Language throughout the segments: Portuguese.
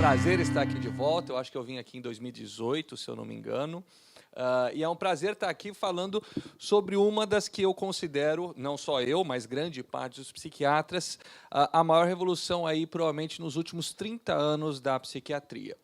prazer estar aqui de volta. Eu acho que eu vim aqui em 2018, se eu não me engano. E é um prazer estar aqui falando sobre uma das que eu considero, não só eu, mas grande parte dos psiquiatras, a maior revolução aí, provavelmente, nos últimos 30 anos da psiquiatria.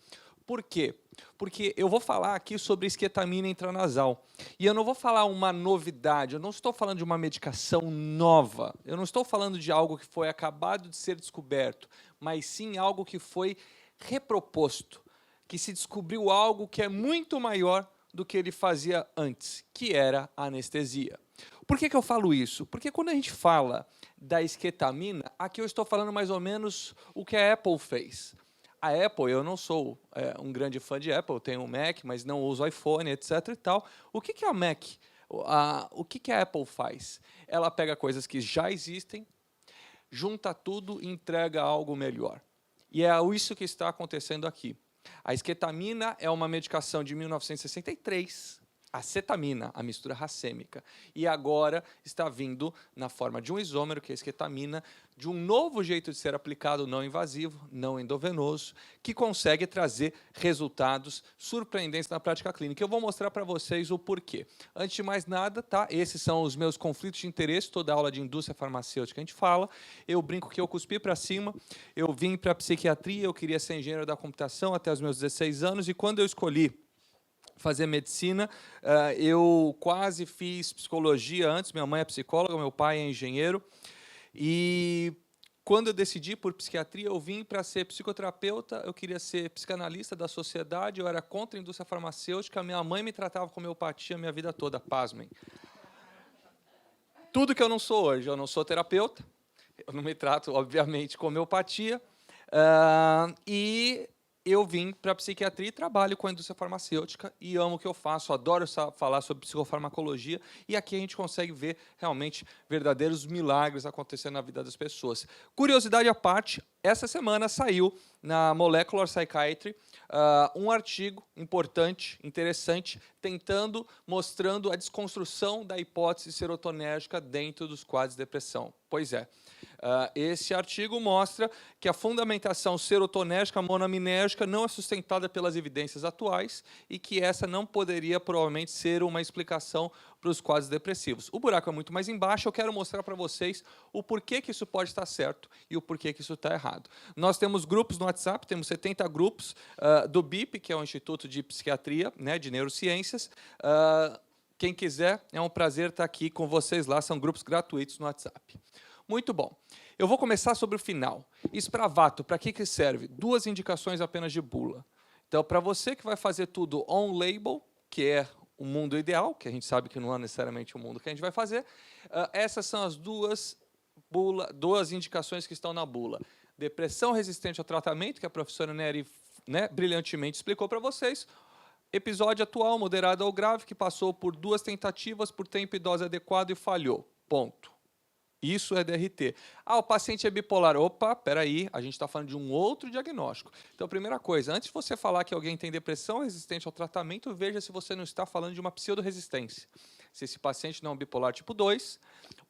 Por quê? Porque eu vou falar aqui sobre esquetamina intranasal. E eu não vou falar uma novidade, eu não estou falando de uma medicação nova, eu não estou falando de algo que foi acabado de ser descoberto, mas sim algo que foi reproposto, que se descobriu algo que é muito maior do que ele fazia antes, que era a anestesia. Por que eu falo isso? Porque quando a gente fala da esquetamina, aqui eu estou falando mais ou menos o que a Apple fez. A Apple, eu não sou um grande fã de Apple, eu tenho um Mac, mas não uso iPhone, etc. e tal. O que é a Mac? O que a Apple faz? Ela pega coisas que já existem, junta tudo e entrega algo melhor. E é isso que está acontecendo aqui. A esquetamina é uma medicação de 1963, acetamina, a mistura racêmica, e agora está vindo na forma de um isômero, que é a esquetamina, de um novo jeito de ser aplicado, não invasivo, não endovenoso, que consegue trazer resultados surpreendentes na prática clínica. Eu vou mostrar para vocês o porquê. Antes de mais nada, tá? Esses são os meus conflitos de interesse, toda aula de indústria farmacêutica a gente fala. Eu brinco que eu cuspi para cima, eu vim para a psiquiatria, eu queria ser engenheiro da computação até os meus 16 anos, e quando eu escolhi fazer medicina, eu quase fiz psicologia antes, minha mãe é psicóloga, meu pai é engenheiro, e quando eu decidi por psiquiatria, eu vim para ser psicoterapeuta, eu queria ser psicanalista da sociedade, eu era contra a indústria farmacêutica, minha mãe me tratava com homeopatia a minha vida toda, pasmem. Tudo que eu não sou hoje, eu não sou terapeuta, eu não me trato, obviamente, com homeopatia, e eu vim para a psiquiatria e trabalho com a indústria farmacêutica e amo o que eu faço, adoro falar sobre psicofarmacologia, e aqui a gente consegue ver realmente verdadeiros milagres acontecendo na vida das pessoas. Curiosidade à parte, essa semana saiu na Molecular Psychiatry um artigo importante, interessante, mostrando a desconstrução da hipótese serotonérgica dentro dos quadros de depressão. Pois é. Esse artigo mostra que a fundamentação serotonérgica monoaminérgica não é sustentada pelas evidências atuais e que essa não poderia, provavelmente, ser uma explicação para os quadros depressivos. O buraco é muito mais embaixo, eu quero mostrar para vocês o porquê que isso pode estar certo e o porquê que isso está errado. Nós temos grupos no WhatsApp, temos 70 grupos do BIP, que é o Instituto de Psiquiatria, né, de Neurociências. Quem quiser, é um prazer estar aqui com vocês lá, são grupos gratuitos no WhatsApp. Muito bom. Eu vou começar sobre o final. Spravato, para que serve? 2 indicações apenas de bula. Então, para você que vai fazer tudo on-label, que é o mundo ideal, que a gente sabe que não é necessariamente o mundo que a gente vai fazer, essas são as duas indicações que estão na bula. Depressão resistente ao tratamento, que a professora Nery, né, brilhantemente explicou para vocês. Episódio atual, moderado ou grave, que passou por 2 tentativas por tempo e dose adequado e falhou. Ponto. Isso é DRT. O paciente é bipolar. Opa, peraí, a gente está falando de um outro diagnóstico. Então, primeira coisa, antes de você falar que alguém tem depressão resistente ao tratamento, veja se você não está falando de uma pseudo-resistência. Se esse paciente não é um bipolar tipo 2,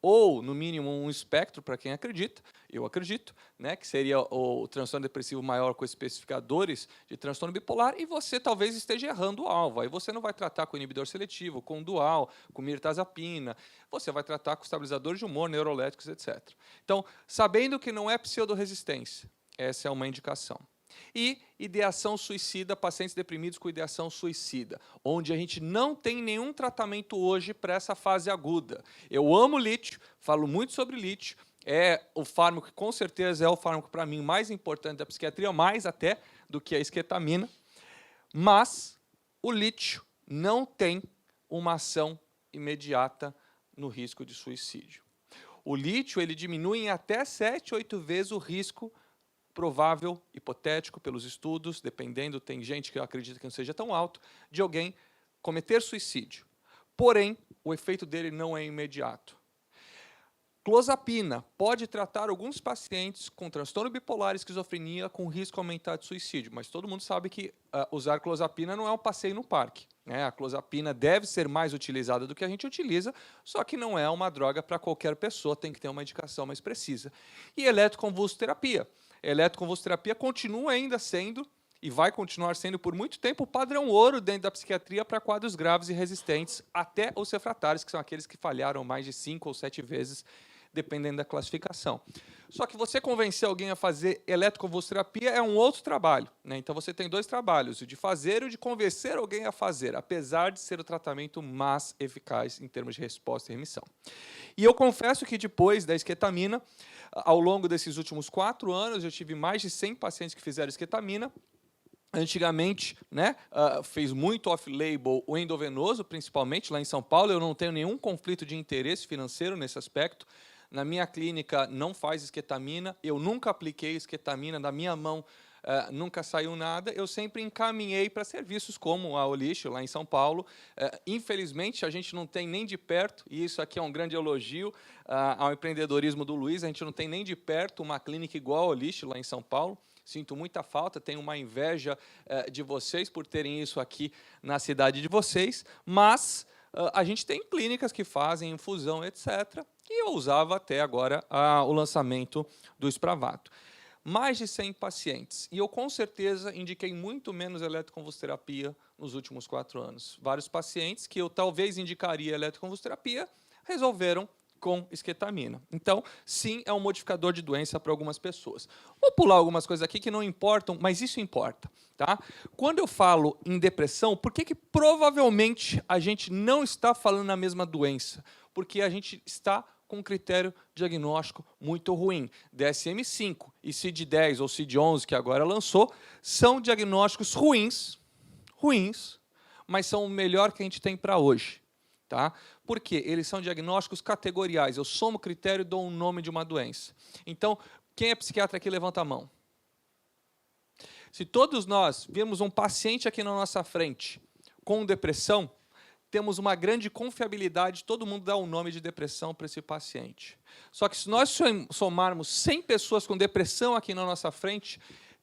ou, no mínimo, um espectro, para quem acredita, eu acredito, né, que seria o transtorno depressivo maior com especificadores de transtorno bipolar, e você talvez esteja errando o alvo. Aí você não vai tratar com inibidor seletivo, com dual, com mirtazapina, você vai tratar com estabilizadores de humor, neuroléticos, etc. Então, sabendo que não é pseudo-resistência, essa é uma indicação. E ideação suicida, pacientes deprimidos com ideação suicida, onde a gente não tem nenhum tratamento hoje para essa fase aguda. Eu amo lítio, falo muito sobre lítio, é o fármaco que com certeza é o fármaco para mim mais importante da psiquiatria, mais até do que a esquetamina, mas o lítio não tem uma ação imediata no risco de suicídio. O lítio ele diminui em até 7, 8 vezes o risco provável, hipotético, pelos estudos, dependendo, tem gente que acredita que não seja tão alto, de alguém cometer suicídio. Porém, o efeito dele não é imediato. Clozapina pode tratar alguns pacientes com transtorno bipolar e esquizofrenia com risco aumentado de suicídio, mas todo mundo sabe que usar clozapina não é um passeio no parque, né? A clozapina deve ser mais utilizada do que a gente utiliza, só que não é uma droga para qualquer pessoa, tem que ter uma indicação mais precisa. E eletroconvulsoterapia. A eletroconvulsoterapia continua ainda sendo e vai continuar sendo por muito tempo o padrão ouro dentro da psiquiatria para quadros graves e resistentes, até os refratários, que são aqueles que falharam mais de 5 ou 7 vezes, dependendo da classificação. Só que você convencer alguém a fazer eletroconvulsoterapia é um outro trabalho, né? Então você tem 2 trabalhos, o de fazer e o de convencer alguém a fazer, apesar de ser o tratamento mais eficaz em termos de resposta e remissão. E eu confesso que depois da esquetamina, ao longo desses últimos 4 anos, eu tive mais de 100 pacientes que fizeram esquetamina. Antigamente, né, fez muito off-label o endovenoso, principalmente lá em São Paulo. Eu não tenho nenhum conflito de interesse financeiro nesse aspecto. Na minha clínica não faz esquetamina, eu nunca apliquei esquetamina, da minha mão nunca saiu nada. Eu sempre encaminhei para serviços como a Olixo, lá em São Paulo. Infelizmente, a gente não tem nem de perto, e isso aqui é um grande elogio ao empreendedorismo do Luiz, a gente não tem nem de perto uma clínica igual a Olixo, lá em São Paulo. Sinto muita falta, tenho uma inveja de vocês por terem isso aqui na cidade de vocês, mas a gente tem clínicas que fazem infusão, etc., e eu usava até agora o lançamento do Spravato. Mais de 100 pacientes, e eu com certeza indiquei muito menos eletroconvulsoterapia nos últimos 4 anos. Vários pacientes que eu talvez indicaria eletroconvulsoterapia resolveram com esquetamina. Então, sim, é um modificador de doença para algumas pessoas. Vou pular algumas coisas aqui que não importam, mas isso importa. Tá? Quando eu falo em depressão, por que provavelmente a gente não está falando na mesma doença? Porque a gente está com um critério diagnóstico muito ruim. DSM-5 e CID-10 ou CID-11, que agora lançou, são diagnósticos ruins, mas são o melhor que a gente tem para hoje. Tá? Por quê? Eles são diagnósticos categoriais. Eu somo o critério e dou um nome de uma doença. Então, quem é psiquiatra aqui, levanta a mão. Se todos nós vemos um paciente aqui na nossa frente com depressão, temos uma grande confiabilidade, todo mundo dá um nome de depressão para esse paciente. Só que se nós somarmos 100 pessoas com depressão aqui na nossa frente,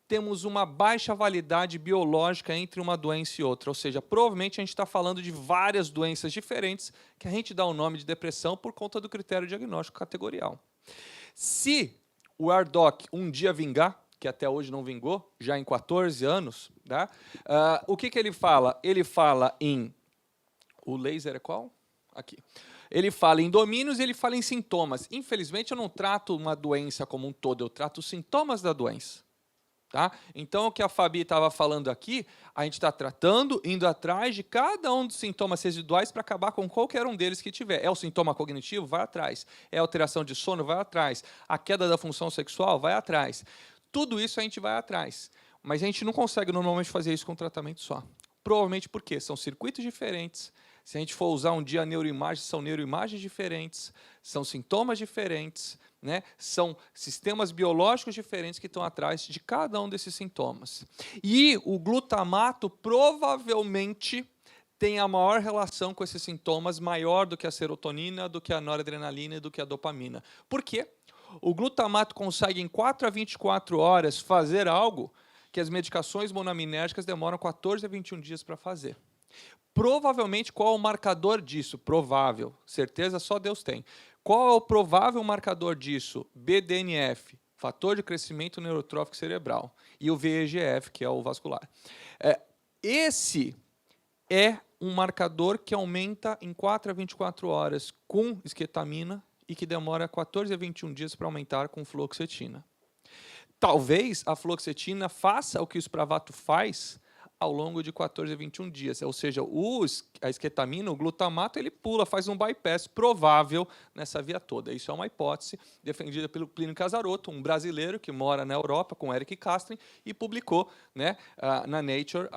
temos uma baixa validade biológica entre uma doença e outra. Ou seja, provavelmente a gente está falando de várias doenças diferentes que a gente dá o nome de depressão por conta do critério diagnóstico categorial. Se o ARDOC um dia vingar, que até hoje não vingou, já em 14 anos, tá? O que ele fala? Ele fala em... O laser é qual? Aqui. Ele fala em domínios e ele fala em sintomas. Infelizmente, eu não trato uma doença como um todo, eu trato os sintomas da doença. Tá? Então, o que a Fabi estava falando aqui, a gente está tratando, indo atrás de cada um dos sintomas residuais para acabar com qualquer um deles que tiver. É o sintoma cognitivo? Vai atrás. É a alteração de sono? Vai atrás. A queda da função sexual? Vai atrás. Tudo isso a gente vai atrás. Mas a gente não consegue normalmente fazer isso com um tratamento só. Provavelmente porque são circuitos diferentes. Se a gente for usar um dia a neuroimagem, são neuroimagens diferentes, são sintomas diferentes, né? São sistemas biológicos diferentes que estão atrás de cada um desses sintomas. E o glutamato provavelmente tem a maior relação com esses sintomas, maior do que a serotonina, do que a noradrenalina e do que a dopamina. Por quê? O glutamato consegue, em 4 a 24 horas, fazer algo que as medicações monoaminérgicas demoram 14 a 21 dias para fazer. Provavelmente, qual é o marcador disso? Provável. Certeza só Deus tem. Qual é o provável marcador disso? BDNF, fator de crescimento neurotrófico cerebral. E o VEGF, que é o vascular. Esse é um marcador que aumenta em 4 a 24 horas com esquetamina e que demora 14 a 21 dias para aumentar com fluoxetina. Talvez a fluoxetina faça o que o Spravato faz ao longo de 14 a 21 dias. Ou seja, a esquetamina, o glutamato, ele pula, faz um bypass provável nessa via toda. Isso é uma hipótese defendida pelo Plínio Casarotto, um brasileiro que mora na Europa, com Eric Castren, e publicou, né, na Nature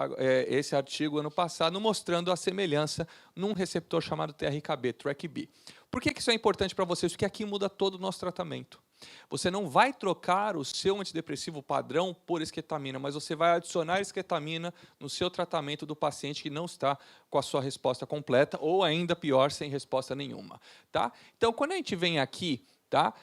esse artigo ano passado, mostrando a semelhança num receptor chamado TRKB, TrkB. Por que isso é importante para vocês? Porque aqui muda todo o nosso tratamento. Você não vai trocar o seu antidepressivo padrão por esquetamina, mas você vai adicionar esquetamina no seu tratamento do paciente que não está com a sua resposta completa, ou ainda pior, sem resposta nenhuma. Tá? Então, quando a gente vem aqui, tá,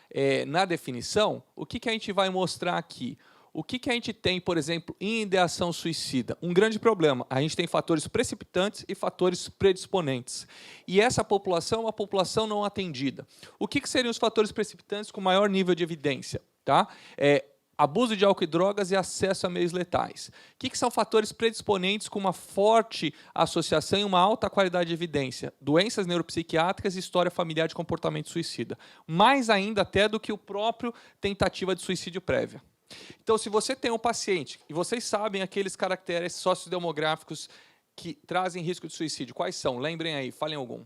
na definição, o que a gente vai mostrar aqui? O que a gente tem, por exemplo, em ideação suicida? Um grande problema. A gente tem fatores precipitantes e fatores predisponentes. E essa população é uma população não atendida. O que seriam os fatores precipitantes com maior nível de evidência? Tá? abuso de álcool e drogas e acesso a meios letais. O que são fatores predisponentes com uma forte associação e uma alta qualidade de evidência? Doenças neuropsiquiátricas e história familiar de comportamento suicida. Mais ainda até do que o próprio tentativa de suicídio prévia. Então, se você tem um paciente, e vocês sabem aqueles caracteres sociodemográficos que trazem risco de suicídio, quais são? Lembrem aí, falem algum.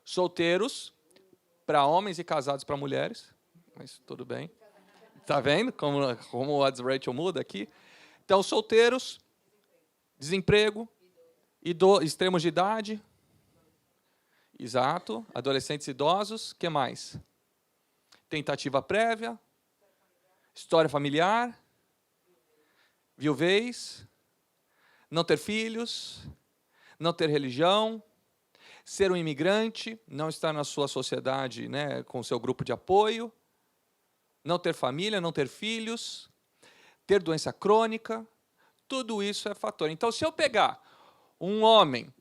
Solteiros, para homens e casados para mulheres. Mas tudo bem. Tá vendo como o odds ratio muda aqui? Então, solteiros, desemprego, extremos de idade, exato, adolescentes e idosos, o que mais? Tentativa prévia, história familiar, viuvez, não ter filhos, não ter religião, ser um imigrante, não estar na sua sociedade, né, com o seu grupo de apoio, não ter família, não ter filhos, ter doença crônica, tudo isso é fator. Então, se eu pegar um homem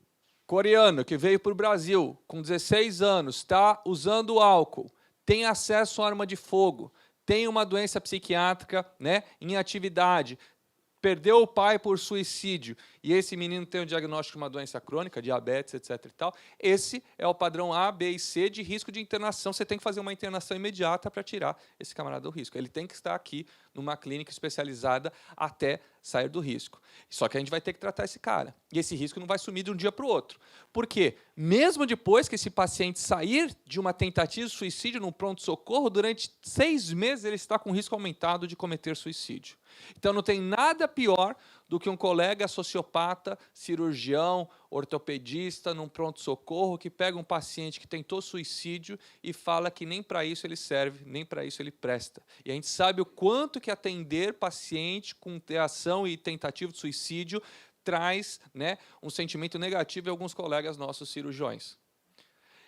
coreano que veio para o Brasil com 16 anos, está usando álcool, tem acesso a arma de fogo, tem uma doença psiquiátrica, né, em atividade, perdeu o pai por suicídio, e esse menino tem um diagnóstico de uma doença crônica, diabetes, etc. e tal, esse é o padrão A, B e C de risco de internação. Você tem que fazer uma internação imediata para tirar esse camarada do risco. Ele tem que estar aqui numa clínica especializada até sair do risco. Só que a gente vai ter que tratar esse cara. E esse risco não vai sumir de um dia para o outro. Por quê? Mesmo depois que esse paciente sair de uma tentativa de suicídio num pronto-socorro, durante 6 meses ele está com risco aumentado de cometer suicídio. Então, não tem nada pior do que um colega sociopata, cirurgião, ortopedista, num pronto-socorro, que pega um paciente que tentou suicídio e fala que nem para isso ele serve, nem para isso ele presta. E a gente sabe o quanto que atender paciente com reação e tentativa de suicídio traz, né, um sentimento negativo em alguns colegas nossos cirurgiões.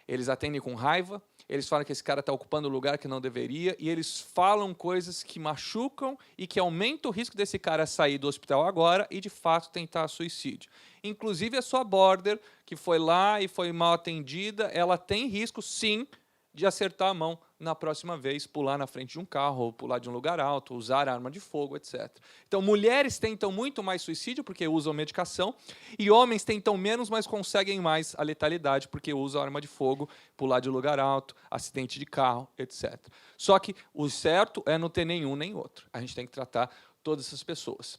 Eles atendem com raiva, eles falam que esse cara está ocupando o lugar que não deveria, e eles falam coisas que machucam e que aumentam o risco desse cara sair do hospital agora e, de fato, tentar suicídio. Inclusive, a sua border, que foi lá e foi mal atendida, ela tem risco, sim, de acertar a mão na próxima vez, pular na frente de um carro, ou pular de um lugar alto, usar arma de fogo, etc. Então, mulheres tentam muito mais suicídio porque usam medicação, e homens tentam menos, mas conseguem mais a letalidade porque usam arma de fogo, pular de lugar alto, acidente de carro, etc. Só que o certo é não ter nenhum nem outro. A gente tem que tratar todas essas pessoas.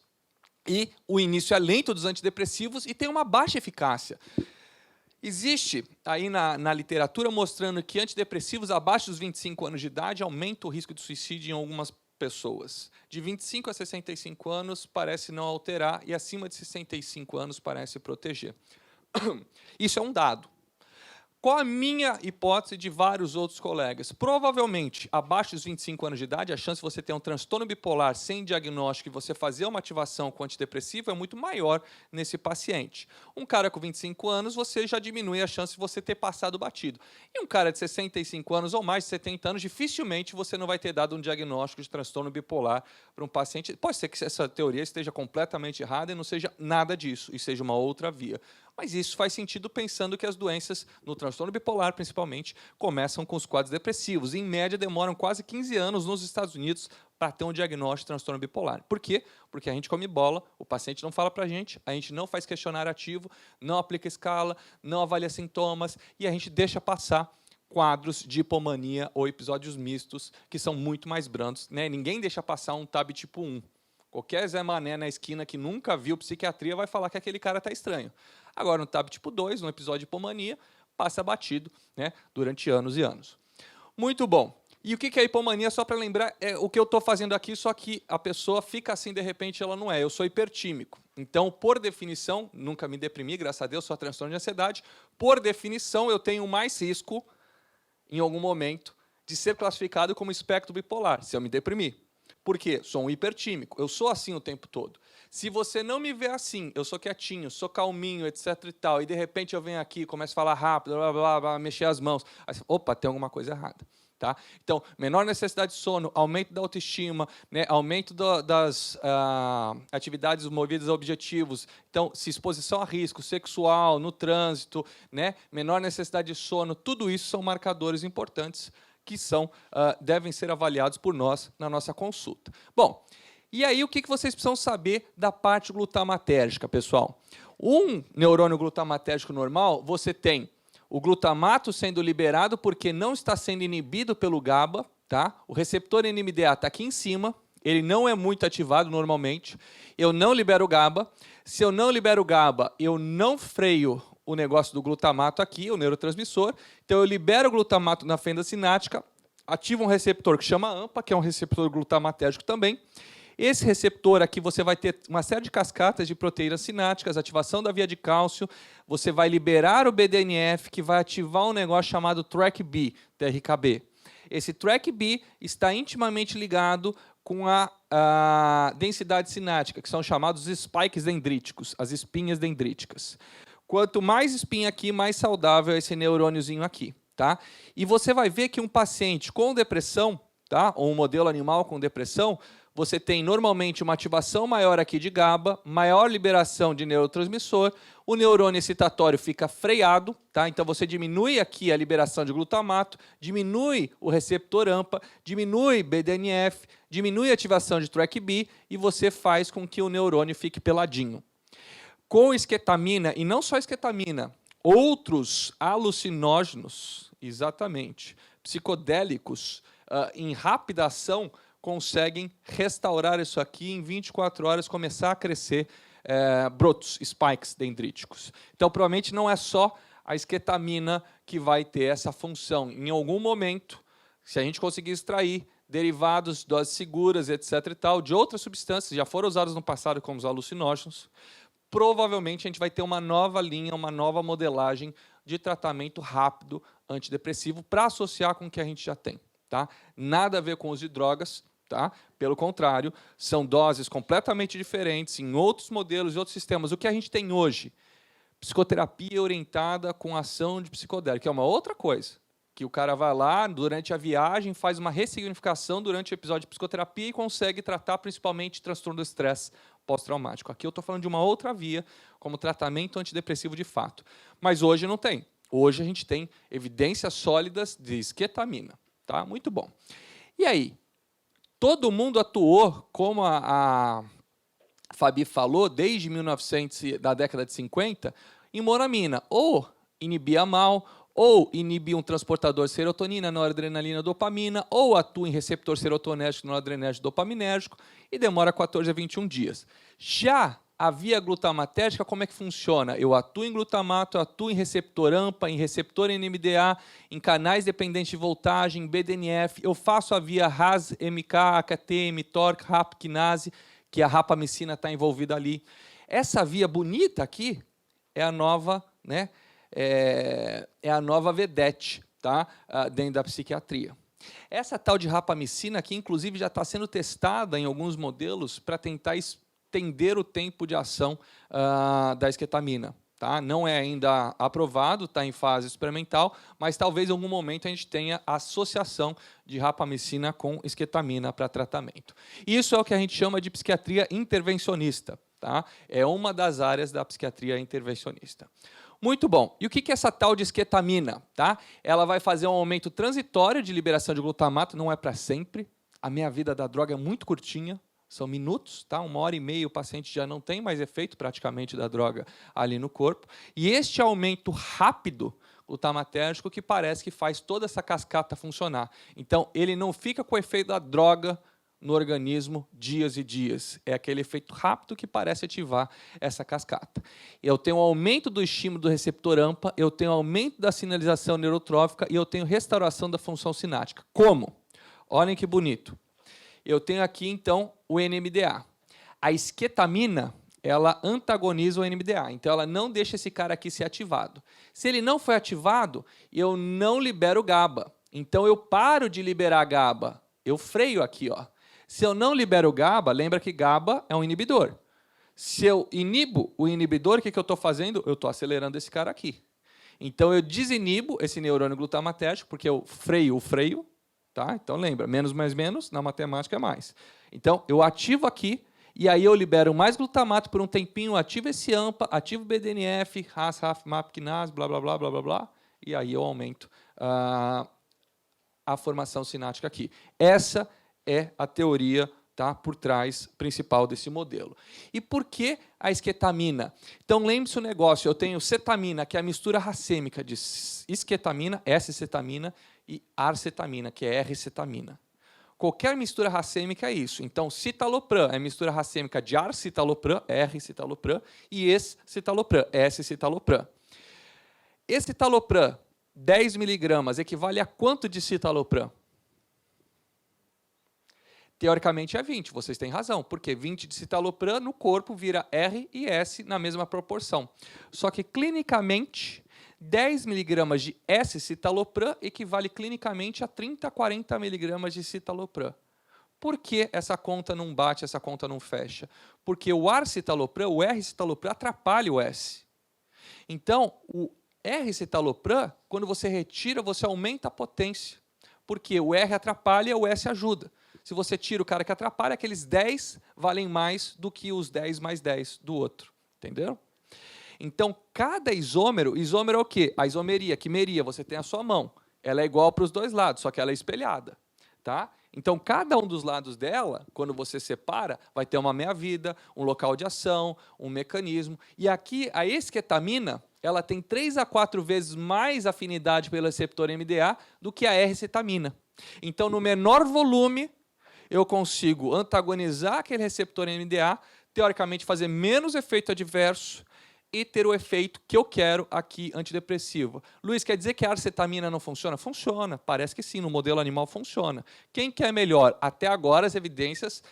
E o início é lento dos antidepressivos e tem uma baixa eficácia. Existe aí na literatura mostrando que antidepressivos abaixo dos 25 anos de idade aumentam o risco de suicídio em algumas pessoas. De 25 a 65 anos parece não alterar e acima de 65 anos parece proteger. Isso é um dado. Qual a minha hipótese de vários outros colegas? Provavelmente, abaixo dos 25 anos de idade, a chance de você ter um transtorno bipolar sem diagnóstico e você fazer uma ativação com antidepressivo é muito maior nesse paciente. Um cara com 25 anos, você já diminui a chance de você ter passado batido. E um cara de 65 anos ou mais, de 70 anos, dificilmente você não vai ter dado um diagnóstico de transtorno bipolar para um paciente. Pode ser que essa teoria esteja completamente errada e não seja nada disso, e seja uma outra via. Mas isso faz sentido pensando que as doenças, no transtorno bipolar principalmente, começam com os quadros depressivos. Em média, demoram quase 15 anos nos Estados Unidos para ter um diagnóstico de transtorno bipolar. Por quê? Porque a gente come bola, o paciente não fala para a gente não faz questionário ativo, não aplica escala, não avalia sintomas, e a gente deixa passar quadros de hipomania ou episódios mistos, que são muito mais brandos, né? Ninguém deixa passar um TAB tipo 1. Qualquer Zé Mané na esquina que nunca viu psiquiatria vai falar que aquele cara está estranho. Agora, no TAB tipo 2, no episódio de hipomania, passa batido, né, durante anos e anos. Muito bom. E o que é hipomania? Só para lembrar, é o que eu estou fazendo aqui, só que a pessoa fica assim, de repente ela não é. Eu sou hipertímico. Então, por definição, nunca me deprimi, graças a Deus, só transtorno de ansiedade. Por definição, eu tenho mais risco, em algum momento, de ser classificado como espectro bipolar, se eu me deprimir. Por quê? Sou um hipertímico. Eu sou assim o tempo todo. Se você não me vê assim, eu sou quietinho, sou calminho, etc. e tal, e de repente eu venho aqui, começo a falar rápido, blá, blá, blá, mexer as mãos, aí, opa, tem alguma coisa errada. Tá? Então, menor necessidade de sono, aumento da autoestima, né, aumento das atividades movidas a objetivos. Então, se exposição a risco sexual, no trânsito, né, menor necessidade de sono, tudo isso são marcadores importantes que devem ser avaliados por nós na nossa consulta. Bom, e aí o que vocês precisam saber da parte glutamatérgica, pessoal? Um neurônio glutamatérgico normal, você tem o glutamato sendo liberado porque não está sendo inibido pelo GABA, tá? O receptor NMDA está aqui em cima, ele não é muito ativado normalmente, eu não libero o GABA. Se eu não libero o GABA, eu não freio o negócio do glutamato aqui, o neurotransmissor, então eu libero o glutamato na fenda sináptica, ativo um receptor que chama AMPA, que é um receptor glutamatérgico também. Esse receptor aqui você vai ter uma série de cascatas de proteínas sinápticas, ativação da via de cálcio, você vai liberar o BDNF, que vai ativar um negócio chamado TrkB, TRKB. Esse TrkB está intimamente ligado com a densidade sináptica, que são chamados spikes dendríticos, as espinhas dendríticas. Quanto mais espinha aqui, mais saudável é esse neurôniozinho aqui. Tá? E você vai ver que um paciente com depressão, tá? Ou um modelo animal com depressão, você tem normalmente uma ativação maior aqui de GABA, maior liberação de neurotransmissor, o neurônio excitatório fica freado, tá? Então você diminui aqui a liberação de glutamato, diminui o receptor AMPA, diminui BDNF, diminui a ativação de TrkB e você faz com que o neurônio fique peladinho. Com esquetamina, e não só esquetamina, outros alucinógenos, exatamente, psicodélicos, em rápida ação, conseguem restaurar isso aqui em 24 horas, começar a crescer brotos, spikes dendríticos. Então, provavelmente não é só a esquetamina que vai ter essa função. Em algum momento, se a gente conseguir extrair derivados, doses seguras, etc. e tal, de outras substâncias que já foram usadas no passado como os alucinógenos, provavelmente a gente vai ter uma nova linha, uma nova modelagem de tratamento rápido antidepressivo para associar com o que a gente já tem. Tá? Nada a ver com o uso de drogas, tá? Pelo contrário, são doses completamente diferentes em outros modelos e outros sistemas. O que a gente tem hoje? Psicoterapia orientada com ação de psicodélico, que é uma outra coisa. Que o cara vai lá, durante a viagem, faz uma ressignificação durante o episódio de psicoterapia e consegue tratar principalmente transtorno do estresse pós-traumático. Aqui eu estou falando de uma outra via, como tratamento antidepressivo de fato. Mas hoje não tem. Hoje a gente tem evidências sólidas de esquetamina. Tá? Muito bom. E aí? Todo mundo atuou, como a Fabi falou, desde 1900, da década de 50, em monoamina. Ou inibia mal, ou inibia um transportador serotonina, noradrenalina, dopamina, ou atua em receptor serotonérgico, noradrenérgico, dopaminérgico, e demora 14 a 21 dias. Já a via glutamatérgica, como é que funciona? Eu atuo em glutamato, eu atuo em receptor AMPA, em receptor NMDA, em canais dependentes de voltagem, BDNF, eu faço a via RAS-MK, AKT, mTOR, RAP quinase, que a rapamicina está envolvida ali. Essa via bonita aqui é a nova, né, é a nova vedete, tá, dentro da psiquiatria. Essa tal de rapamicina aqui, inclusive, já está sendo testada em alguns modelos para tentar estender o tempo de ação da esquetamina. Tá? Não é ainda aprovado, está em fase experimental, mas talvez em algum momento a gente tenha associação de rapamicina com esquetamina para tratamento. Isso é o que a gente chama de psiquiatria intervencionista. Tá? É uma das áreas da psiquiatria intervencionista. Muito bom. E o que é essa tal de esquetamina? Tá? Ela vai fazer um aumento transitório de liberação de glutamato, não é para sempre. A minha vida da droga é muito curtinha. São minutos, tá? 1h30 o paciente já não tem mais efeito praticamente da droga ali no corpo. E este aumento rápido glutamatérgico que parece que faz toda essa cascata funcionar. Então, ele não fica com o efeito da droga no organismo dias e dias. É aquele efeito rápido que parece ativar essa cascata. Eu tenho um aumento do estímulo do receptor AMPA, eu tenho aumento da sinalização neurotrófica e eu tenho restauração da função sináptica. Como? Olhem que bonito. Eu tenho aqui, então, o NMDA. A esquetamina, ela antagoniza o NMDA, então ela não deixa esse cara aqui ser ativado. Se ele não foi ativado, eu não libero GABA. Então, eu paro de liberar GABA. Eu freio aqui. Ó. Se eu não libero GABA, lembra que GABA é um inibidor. Se eu inibo o inibidor, o que eu estou fazendo? Eu estou acelerando esse cara aqui. Então, eu desinibo esse neurônio glutamatérgico, porque eu freio o freio. Tá? Então, lembra, menos mais menos, na matemática é mais. Então, eu ativo aqui, e aí eu libero mais glutamato por um tempinho, ativo esse AMPA, ativo o BDNF, RAS, RAF, MAP, quinase, blá, blá, blá, blá, blá, blá, e aí eu aumento a formação sináptica aqui. Essa é a teoria, tá, por trás principal desse modelo. E por que a esquetamina? Então, lembre-se o negócio, eu tenho cetamina, que é a mistura racêmica de esquetamina, S-cetamina, e arcetamina, que é R-cetamina. Qualquer mistura racêmica é isso. Então, citalopram é mistura racêmica de arcitalopram, R-citalopram, e escitalopram, S-citalopram. Escitalopram, 10 miligramas, equivale a quanto de citalopram? Teoricamente é 20, vocês têm razão, porque 20 de citalopram no corpo vira R e S na mesma proporção. Só que, clinicamente, 10 miligramas de S-citalopram equivale clinicamente a 30 a 40 miligramas de citalopram. Por que essa conta não bate, essa conta não fecha? Porque o arcitalopram, o R-citalopram, atrapalha o S. Então, o R-citalopram, quando você retira, você aumenta a potência. Porque o R atrapalha, o S ajuda. Se você tira o cara que atrapalha, aqueles 10 valem mais do que os 10 mais 10 do outro. Entenderam? Então, cada isômero é o quê? A isomeria, quimeria, você tem a sua mão. Ela é igual para os dois lados, só que ela é espelhada. Tá? Então, cada um dos lados dela, quando você separa, vai ter uma meia-vida, um local de ação, um mecanismo. E aqui, a esquetamina, ela tem 3 a 4 vezes mais afinidade pelo receptor MDA do que a R-cetamina. Então, no menor volume, eu consigo antagonizar aquele receptor MDA, teoricamente fazer menos efeito adverso e ter o efeito que eu quero aqui, antidepressivo. Luiz, quer dizer que a arcetamina não funciona? Funciona, parece que sim, no modelo animal funciona. Quem quer melhor? Até agora as evidências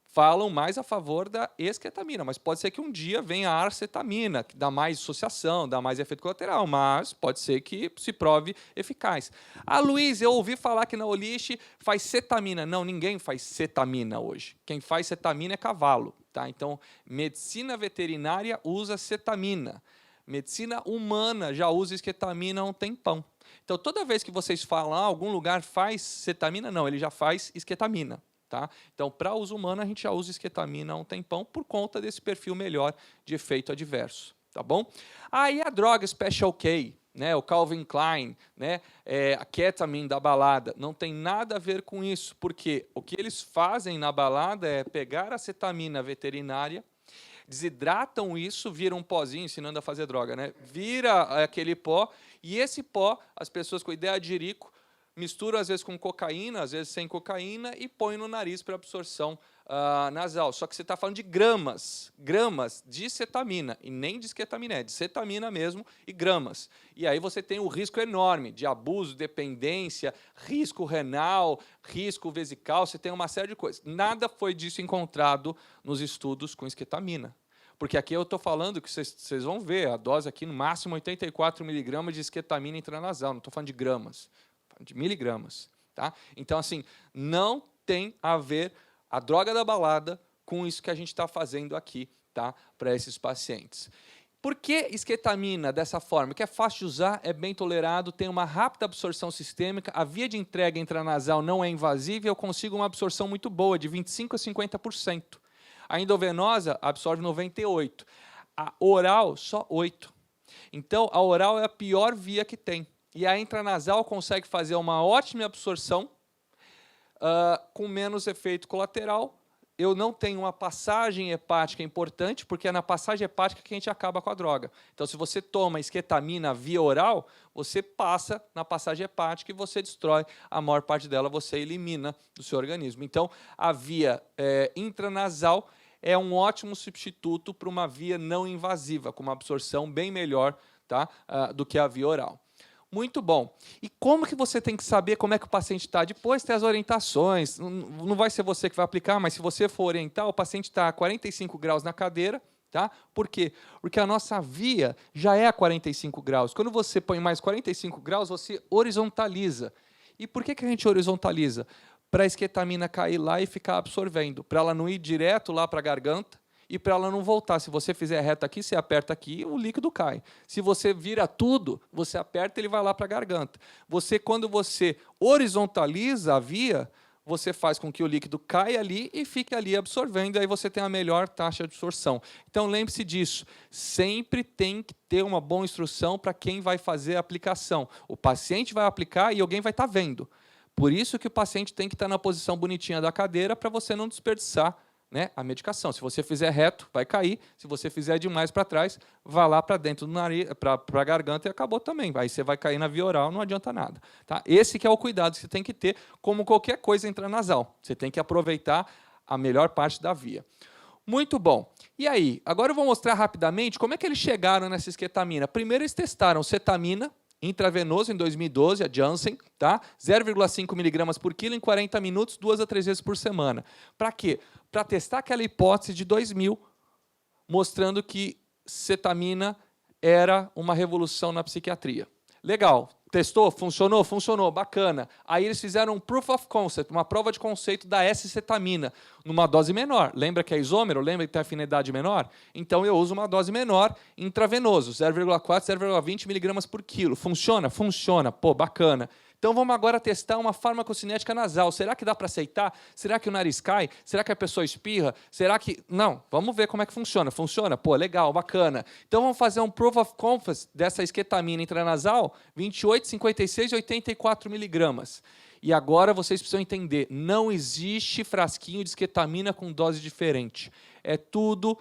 falam mais a favor da esquetamina, mas pode ser que um dia venha a arcetamina, que dá mais dissociação, dá mais efeito colateral, mas pode ser que se prove eficaz. Ah, Luiz, eu ouvi falar que na Oliche faz cetamina. Não, ninguém faz cetamina hoje. Quem faz cetamina é cavalo. Tá? Então, medicina veterinária usa cetamina. Medicina humana já usa esquetamina há um tempão. Então, toda vez que vocês falam, algum lugar faz cetamina, não, ele já faz esquetamina. Tá? Então, para uso humano, a gente já usa esquetamina há um tempão por conta desse perfil melhor de efeito adverso. Tá bom? Aí a droga Special K, né, o Calvin Klein, né, a ketamine da balada, não tem nada a ver com isso, porque o que eles fazem na balada é pegar a cetamina veterinária, desidratam isso, vira um pozinho, ensinando a fazer droga, né? Vira aquele pó, e esse pó, as pessoas com ideia de jirico, misturam às vezes com cocaína, às vezes sem cocaína, e põe no nariz para absorção nasal. Só que você está falando de gramas de cetamina, e nem de esquetamina, é de cetamina mesmo, e gramas. E aí você tem o risco enorme de abuso, dependência, risco renal, risco vesical, você tem uma série de coisas. Nada foi disso encontrado nos estudos com esquetamina. Porque aqui eu estou falando que vocês vão ver, a dose aqui no máximo 84 miligramas de esquetamina intranasal, não estou falando de gramas, de miligramas. Tá? Então, assim, não tem a ver a droga da balada com isso que a gente está fazendo aqui, tá? Para esses pacientes. Por que esquetamina dessa forma? Que é fácil de usar, é bem tolerado, tem uma rápida absorção sistêmica, a via de entrega intranasal não é invasiva e eu consigo uma absorção muito boa, de 25% a 50%. A endovenosa absorve 98%. A oral, só 8%. Então, a oral é a pior via que tem. E a intranasal consegue fazer uma ótima absorção, com menos efeito colateral. Eu não tenho uma passagem hepática importante, porque é na passagem hepática que a gente acaba com a droga. Então, se você toma esquetamina via oral, você passa na passagem hepática e você destrói a maior parte dela, você elimina do seu organismo. Então, a via intranasal é um ótimo substituto para uma via não invasiva, com uma absorção bem melhor, tá, do que a via oral. Muito bom. E como que você tem que saber como é que o paciente está? Depois tem as orientações, não vai ser você que vai aplicar, mas se você for orientar, o paciente está a 45 graus na cadeira, tá? Por quê? Porque a nossa via já é a 45 graus. Quando você põe mais 45 graus, você horizontaliza. E por que a gente horizontaliza? Para a esquetamina cair lá e ficar absorvendo, para ela não ir direto lá para a garganta, e para ela não voltar. Se você fizer reto aqui, você aperta aqui, o líquido cai. Se você vira tudo, você aperta, ele vai lá para a garganta. Quando você horizontaliza a via, você faz com que o líquido caia ali e fique ali absorvendo, e aí você tem a melhor taxa de absorção. Então, lembre-se disso. Sempre tem que ter uma boa instrução para quem vai fazer a aplicação. O paciente vai aplicar e alguém vai estar vendo. Por isso que o paciente tem que estar na posição bonitinha da cadeira para você não desperdiçar, né, a medicação. Se você fizer reto, vai cair. Se você fizer demais para trás, vai lá para dentro do nariz, para a garganta e acabou também. Aí você vai cair na via oral, não adianta nada. Tá? Esse que é o cuidado que você tem que ter, como qualquer coisa intranasal. Você tem que aproveitar a melhor parte da via. Muito bom. E aí, agora eu vou mostrar rapidamente como é que eles chegaram nessa esquetamina. Primeiro eles testaram cetamina intravenoso em 2012, a Janssen, tá? 0,5 miligramas por quilo em 40 minutos, 2 a 3 vezes por semana. Para quê? Para testar aquela hipótese de 2000, mostrando que cetamina era uma revolução na psiquiatria. Legal. Testou? Funcionou? Funcionou. Bacana. Aí eles fizeram um proof of concept, uma prova de conceito da S-cetamina, numa dose menor. Lembra que é isômero? Lembra que tem afinidade menor? Então eu uso uma dose menor, intravenoso, 0,4, 0,20 miligramas por quilo. Funciona? Funciona. Pô, bacana. Então vamos agora testar uma farmacocinética nasal. Será que dá para aceitar? Será que o nariz cai? Será que a pessoa espirra? Será que... Não, vamos ver como é que funciona. Funciona? Pô, legal, bacana. Então vamos fazer um proof of concept dessa esquetamina intranasal, 28, 56 e 84 miligramas. E agora vocês precisam entender, não existe frasquinho de esquetamina com dose diferente. É tudo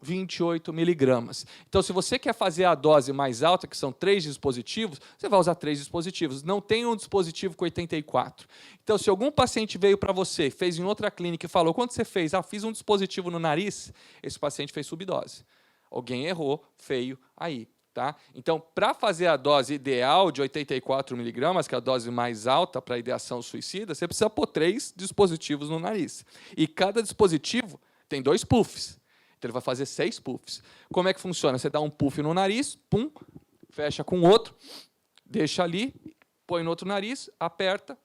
28 miligramas. Então, se você quer fazer a dose mais alta, que são 3 dispositivos, você vai usar 3 dispositivos. Não tem um dispositivo com 84. Então, se algum paciente veio para você, fez em outra clínica e falou, quanto você fez? Ah, fiz um dispositivo no nariz, esse paciente fez subdose. Alguém errou, feio, aí. Tá? Então, para fazer a dose ideal de 84 miligramas, que é a dose mais alta para a ideação suicida, você precisa pôr 3 dispositivos no nariz. E cada dispositivo tem 2 puffs. Então, ele vai fazer 6 puffs. Como é que funciona? Você dá um puff no nariz, pum, fecha com o outro, deixa ali, põe no outro nariz, aperta,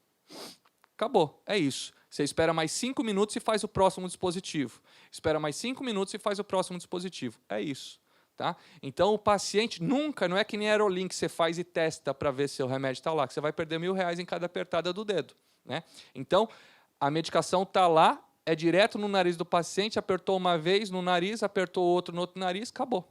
acabou. É isso. Você espera mais 5 minutos e faz o próximo dispositivo. Espera mais 5 minutos e faz o próximo dispositivo. É isso. Tá? Então, o paciente nunca, não é que nem Aerolink que você faz e testa para ver se o remédio está lá, que você vai perder R$1.000 em cada apertada do dedo. Né? Então, a medicação está lá, é direto no nariz do paciente, apertou uma vez no nariz, apertou outro no outro nariz, acabou.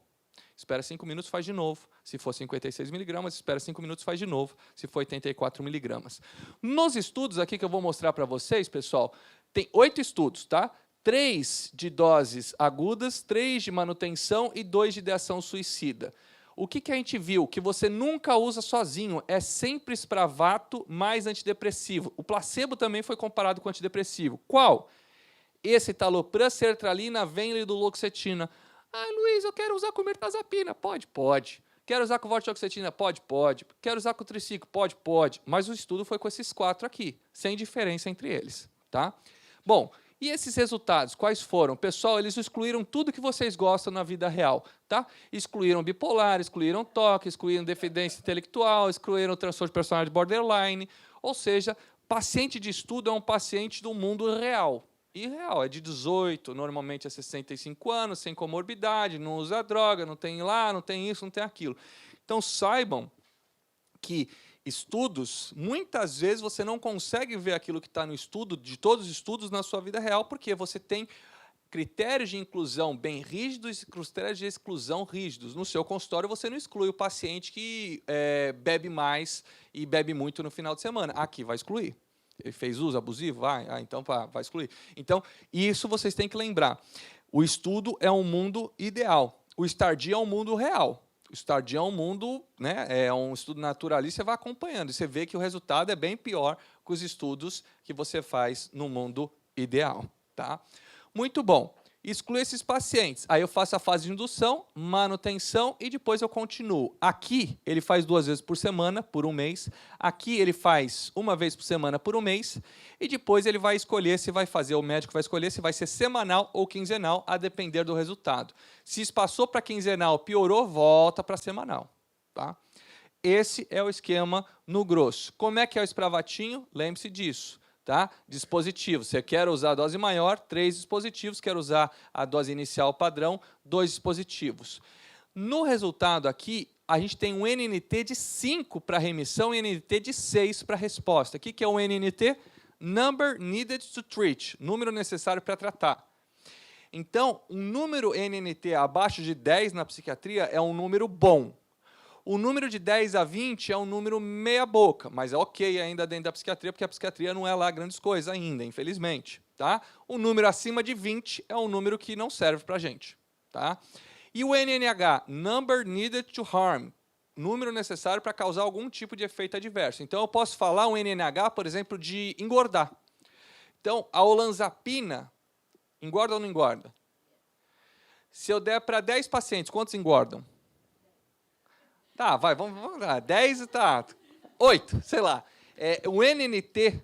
Espera 5 minutos, faz de novo. Se for 56 miligramas, espera 5 minutos, faz de novo. Se for 84 miligramas. Nos estudos aqui que eu vou mostrar para vocês, pessoal, tem 8 estudos, tá? 3 de doses agudas, 3 de manutenção e 2 de ideação suicida. O que a gente viu? Que você nunca usa sozinho, é sempre Spravato mais antidepressivo. O placebo também foi comparado com antidepressivo. Qual? Esse talopram, sertralina, Venlafaxine e duloxetina. Ah, Luiz, eu quero usar com mirtazapina. Pode, pode. Quero usar com vortioxetina? Pode, pode. Quero usar com triciclo? Pode, pode. Mas o estudo foi com esses 4 aqui, sem diferença entre eles. Tá? Bom, e esses resultados, quais foram? Pessoal, eles excluíram tudo que vocês gostam na vida real. Tá? Excluíram bipolar, excluíram toque, excluíram deficiência intelectual, excluíram transtorno de personalidade borderline. Ou seja, paciente de estudo é um paciente do mundo real. Irreal, é de 18, normalmente é 65 anos, sem comorbidade, não usa droga, não tem lá, não tem isso, não tem aquilo. Então, saibam que estudos, muitas vezes você não consegue ver aquilo que está no estudo, de todos os estudos, na sua vida real, porque você tem critérios de inclusão bem rígidos e critérios de exclusão rígidos. No seu consultório, você não exclui o paciente que bebe mais e bebe muito no final de semana. Aqui vai excluir. Ele fez uso abusivo? Vai, então vai excluir. Então, isso vocês têm que lembrar. O estudo é um mundo ideal. O STAR-D é um mundo real. O STAR-D é um mundo, né, é um estudo naturalista, você vai acompanhando. E você vê que o resultado é bem pior que os estudos que você faz no mundo ideal. Tá? Muito bom. Excluo esses pacientes. Aí eu faço a fase de indução, manutenção e depois eu continuo. Aqui ele faz 2 vezes por semana, por um mês. Aqui ele faz 1 vez por semana, por um mês. E depois ele vai escolher se vai fazer, o médico vai escolher se vai ser semanal ou quinzenal, a depender do resultado. Se passou para quinzenal, piorou, volta para semanal. Tá? Esse é o esquema no grosso. Como é que é o Spravatinho? Lembre-se disso. Tá? Dispositivos. Você quer usar a dose maior, 3 dispositivos. Quer usar a dose inicial padrão, 2 dispositivos. No resultado aqui, a gente tem um NNT de 5 para remissão e NNT de 6 para resposta. O que é o NNT? Number needed to treat. Número necessário para tratar. Então, um número NNT abaixo de 10 na psiquiatria é um número bom. O número de 10 a 20 é um número meia boca, mas é ok ainda dentro da psiquiatria, porque a psiquiatria não é lá grandes coisas ainda, infelizmente. Tá? O número acima de 20 é um número que não serve para a gente. Tá? E o NNH, Number Needed to Harm, número necessário para causar algum tipo de efeito adverso. Então, eu posso falar um NNH, por exemplo, de engordar. Então, a olanzapina, engorda ou não engorda? Se eu der para 10 pacientes, quantos engordam? Tá, vai, vamos lá. 10, tá. 8, sei lá. O NNT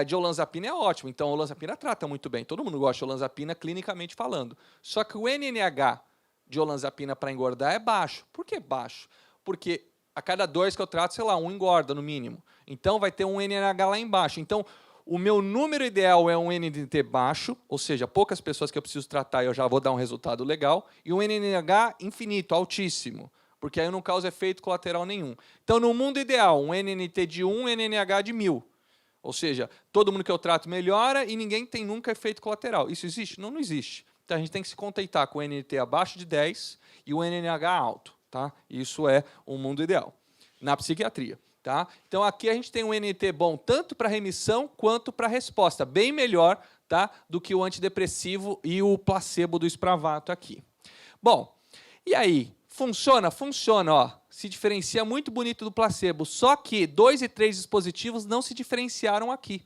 de olanzapina é ótimo. Então, a olanzapina trata muito bem. Todo mundo gosta de olanzapina, clinicamente falando. Só que o NNH de olanzapina para engordar é baixo. Por que baixo? Porque a cada 2 que eu trato, sei lá, um engorda no mínimo. Então, vai ter um NNH lá embaixo. Então, o meu número ideal é um NNT baixo, ou seja, poucas pessoas que eu preciso tratar e eu já vou dar um resultado legal, e um NNH infinito, altíssimo, porque aí eu não causa efeito colateral nenhum. Então, no mundo ideal, um NNT de 1, NNH de 1000. Ou seja, todo mundo que eu trato melhora e ninguém tem nunca efeito colateral. Isso existe? Não, não existe. Então, a gente tem que se contentar com o NNT abaixo de 10 e o NNH alto. Tá? Isso é o mundo ideal, na psiquiatria. Tá? Então, aqui a gente tem um NNT bom tanto para remissão quanto para resposta. Bem melhor, tá, do que o antidepressivo e o placebo do Spravato aqui. Bom, e aí? Funciona? Funciona. Ó, se diferencia muito bonito do placebo. Só que 2 e 3 dispositivos não se diferenciaram aqui.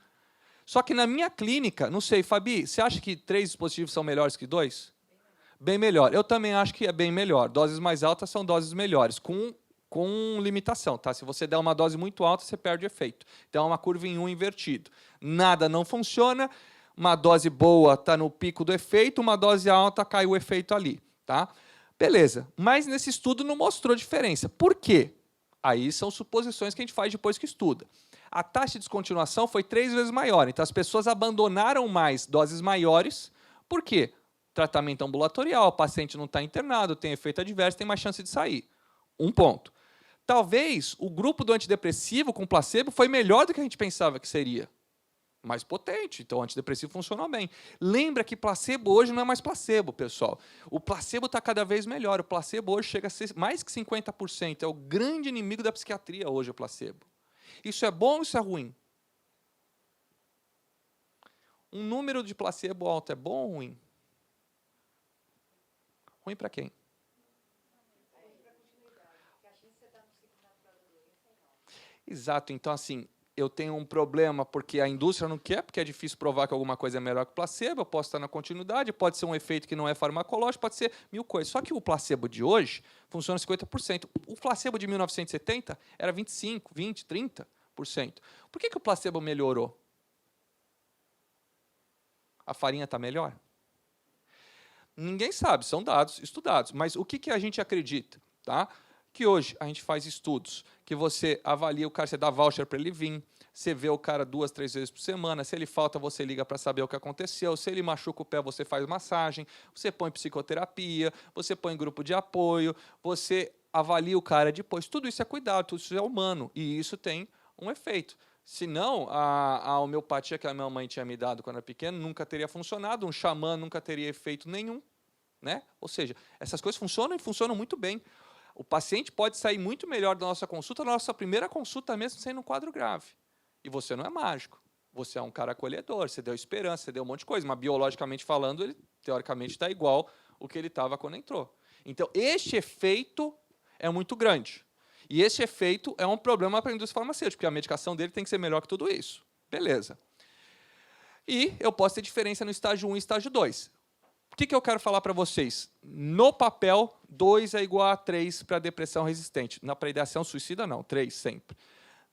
Só que na minha clínica, não sei, Fabi, você acha que 3 dispositivos são melhores que 2? Bem melhor. Eu também acho que é bem melhor. Doses mais altas são doses melhores, com limitação. Tá? Se você der uma dose muito alta, você perde efeito. Então, é uma curva em U invertido. Nada não funciona, uma dose boa está no pico do efeito, uma dose alta cai o efeito ali. Tá? Beleza, mas nesse estudo não mostrou diferença. Por quê? Aí são suposições que a gente faz depois que estuda. A taxa de descontinuação foi 3 vezes maior, então as pessoas abandonaram mais doses maiores. Por quê? Tratamento ambulatorial, o paciente não está internado, tem efeito adverso, tem mais chance de sair. Um ponto. Talvez o grupo do antidepressivo com placebo foi melhor do que a gente pensava que seria. Mais potente, então o antidepressivo funcionou bem. Lembra que placebo hoje não é mais placebo, pessoal. O placebo está cada vez melhor. O placebo hoje chega a ser mais que 50%. É o grande inimigo da psiquiatria hoje, o placebo. Isso é bom ou isso é ruim? Um número de placebo alto é bom ou ruim? Ruim para quem? Exato, então assim, eu tenho um problema porque a indústria não quer, porque é difícil provar que alguma coisa é melhor que o placebo, eu posso estar na continuidade, pode ser um efeito que não é farmacológico, pode ser 1000 coisas. Só que o placebo de hoje funciona 50%. O placebo de 1970 era 25%, 20%, 30%. Por que o placebo melhorou? A farinha está melhor? Ninguém sabe, são dados estudados. Mas o que a gente acredita? Tá? Que hoje a gente faz estudos, que você avalia o cara, você dá voucher para ele vir, você vê o cara 2, 3 vezes por semana, se ele falta, você liga para saber o que aconteceu, se ele machuca o pé, você faz massagem, você põe psicoterapia, você põe grupo de apoio, você avalia o cara depois. Tudo isso é cuidado, tudo isso é humano, e isso tem um efeito. Senão, a homeopatia que a minha mãe tinha me dado quando era pequeno nunca teria funcionado, um xamã nunca teria efeito nenhum. Né? Ou seja, essas coisas funcionam e funcionam muito bem. O paciente pode sair muito melhor da nossa consulta, na nossa primeira consulta mesmo, sendo um quadro grave. E você não é mágico. Você é um cara acolhedor, você deu esperança, você deu um monte de coisa, mas biologicamente falando, ele teoricamente está igual o que ele estava quando entrou. Então, este efeito é muito grande. E esse efeito é um problema para a indústria farmacêutica, porque a medicação dele tem que ser melhor que tudo isso. Beleza. E eu posso ter diferença no estágio 1 e estágio 2. O que eu quero falar para vocês? No papel, 2 é igual a 3 para depressão resistente. Na pré-ideação suicida, não, 3 sempre.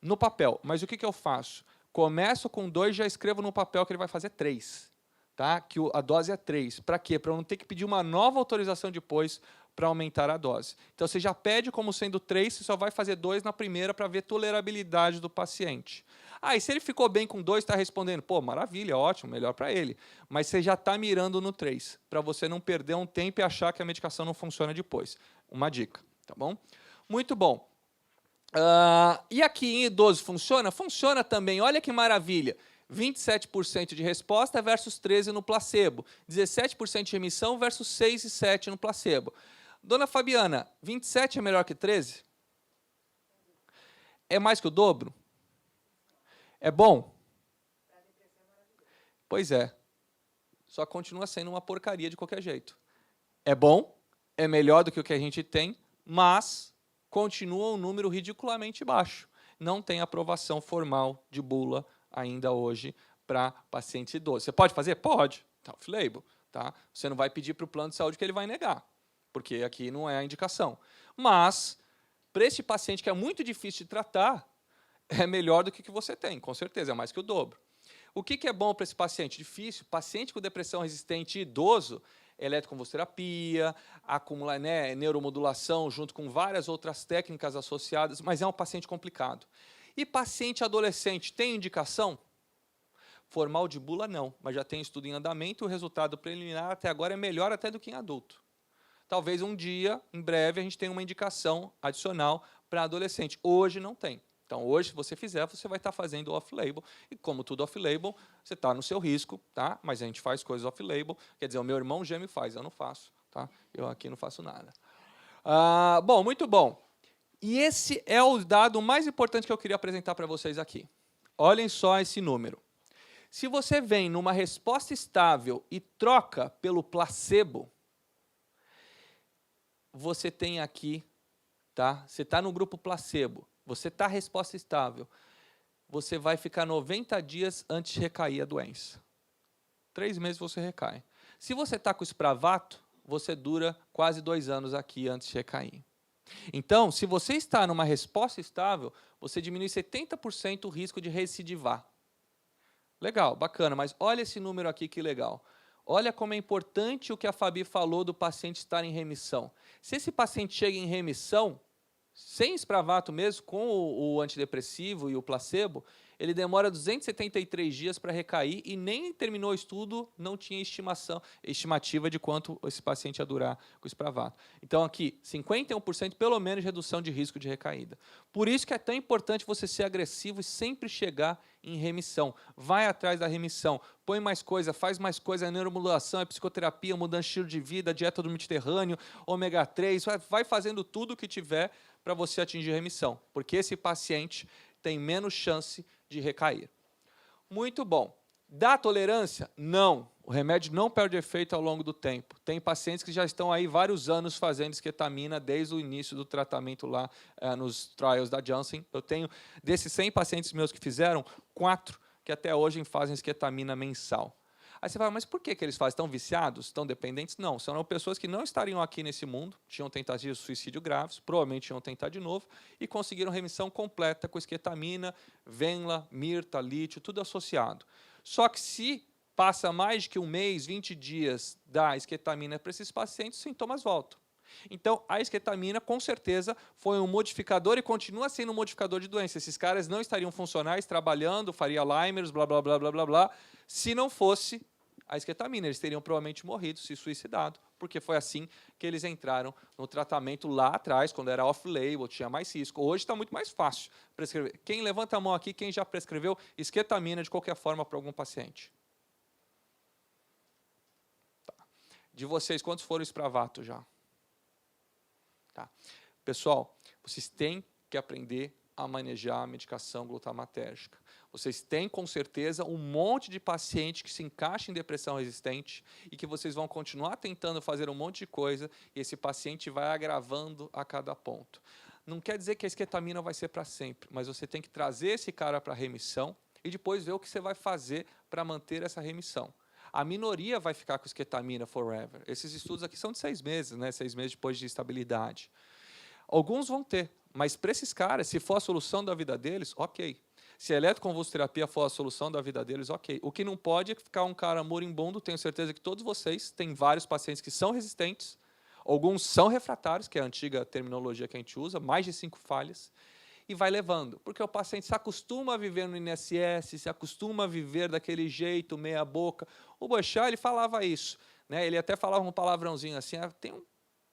No papel. Mas o que eu faço? Começo com 2, já escrevo no papel que ele vai fazer 3. Tá? Que a dose é 3. Para quê? Para eu não ter que pedir uma nova autorização depois para aumentar a dose. Então, você já pede como sendo 3, você só vai fazer 2 na primeira para ver tolerabilidade do paciente. Ah, e se ele ficou bem com 2, está respondendo, pô, maravilha, ótimo, melhor para ele. Mas você já está mirando no 3, para você não perder um tempo e achar que a medicação não funciona depois. Uma dica, tá bom? Muito bom. E aqui em idoso funciona? Funciona também, olha que maravilha. 27% de resposta versus 13% no placebo. 17% de remissão versus 6 e 7% no placebo. Dona Fabiana, 27 é melhor que 13? É mais que o dobro? É bom? Pois é. Só continua sendo uma porcaria de qualquer jeito. É bom, é melhor do que o que a gente tem, mas continua um número ridiculamente baixo. Não tem aprovação formal de bula ainda hoje para pacientes idosos. Você pode fazer? Pode. Tá, off-label. Tá? Você não vai pedir para o plano de saúde que ele vai negar, porque aqui não é a indicação. Mas, para esse paciente que é muito difícil de tratar, é melhor do que o que você tem, com certeza, é mais que o dobro. O que é bom para esse paciente? Difícil. Paciente com depressão resistente idoso, eletroconvulsoterapia, acumular, né, neuromodulação, junto com várias outras técnicas associadas, mas é um paciente complicado. E paciente adolescente, tem indicação? Formal de bula, não, mas já tem estudo em andamento, o resultado preliminar até agora é melhor até do que em adulto. Talvez um dia, em breve, a gente tenha uma indicação adicional para adolescente. Hoje não tem. Então, hoje, se você fizer, você vai estar fazendo off-label. E, como tudo off-label, você está no seu risco, tá? Mas a gente faz coisas off-label. Quer dizer, o meu irmão gêmeo faz, eu não faço. Tá? Eu aqui não faço nada. Bom, muito bom. E esse é o dado mais importante que eu queria apresentar para vocês aqui. Olhem só esse número. Se você vem numa resposta estável e troca pelo placebo, você tem aqui, tá? Você está no grupo placebo. Você está resposta estável, você vai ficar 90 dias antes de recair a doença. 3 meses você recai. Se você está com Spravato, você dura quase 2 anos aqui antes de recair. Então, se você está numa resposta estável, você diminui 70% o risco de recidivar. Legal, bacana, mas olha esse número aqui que legal. Olha como é importante o que a Fabi falou do paciente estar em remissão. Se esse paciente chega em remissão, sem Spravato mesmo, com o antidepressivo e o placebo, ele demora 273 dias para recair e nem terminou o estudo, não tinha estimativa de quanto esse paciente ia durar com o Spravato. Então, aqui, 51% pelo menos de redução de risco de recaída. Por isso que é tão importante você ser agressivo e sempre chegar em remissão. Vai atrás da remissão, põe mais coisa, faz mais coisa, é neuromodulação, é psicoterapia, mudança de estilo de vida, dieta do Mediterrâneo, ômega 3, vai fazendo tudo o que tiver para você atingir remissão, porque esse paciente tem menos chance de recair. Muito bom. Dá tolerância? Não. O remédio não perde efeito ao longo do tempo. Tem pacientes que já estão aí vários anos fazendo esquetamina desde o início do tratamento lá nos trials da Janssen. Eu tenho, desses 100 pacientes meus que fizeram, 4 que até hoje fazem esquetamina mensal. Aí você fala, mas por que eles fazem? Estão viciados? Estão dependentes? Não, são pessoas que não estariam aqui nesse mundo, tinham tentativas de suicídio graves, provavelmente iam tentar de novo, e conseguiram remissão completa com esquetamina, Venla, Mirta, lítio, tudo associado. Só que se passa mais de que 1 mês, 20 dias da esquetamina para esses pacientes, os sintomas voltam. Então, a esquetamina, com certeza, foi um modificador e continua sendo um modificador de doença. Esses caras não estariam funcionais, trabalhando, faria Alzheimer's, blá, blá, blá, blá, blá, blá, se não fosse a esquetamina. Eles teriam provavelmente morrido, se suicidado, porque foi assim que eles entraram no tratamento lá atrás, quando era off-label, tinha mais risco. Hoje está muito mais fácil prescrever. Quem levanta a mão aqui, quem já prescreveu esquetamina de qualquer forma para algum paciente? Tá. De vocês, quantos foram Spravato já? Tá. Pessoal, vocês têm que aprender a manejar a medicação glutamatérgica. Vocês têm, com certeza, um monte de paciente que se encaixa em depressão resistente e que vocês vão continuar tentando fazer um monte de coisa e esse paciente vai agravando a cada ponto. Não quer dizer que a esquetamina vai ser para sempre, mas você tem que trazer esse cara para a remissão e depois ver o que você vai fazer para manter essa remissão. A minoria vai ficar com esquetamina forever. Esses estudos aqui são de 6 meses, né? 6 meses depois de estabilidade. Alguns vão ter, mas para esses caras, se for a solução da vida deles, ok. Se a eletroconvulsoterapia for a solução da vida deles, ok. O que não pode é ficar um cara moribundo. Tenho certeza que todos vocês têm vários pacientes que são resistentes, alguns são refratários, que é a antiga terminologia que a gente usa, mais de 5 falhas, e vai levando, porque o paciente se acostuma a viver no INSS, se acostuma a viver daquele jeito, meia boca. O Boechat, ele falava isso, né? Ele até falava um palavrãozinho assim, tem um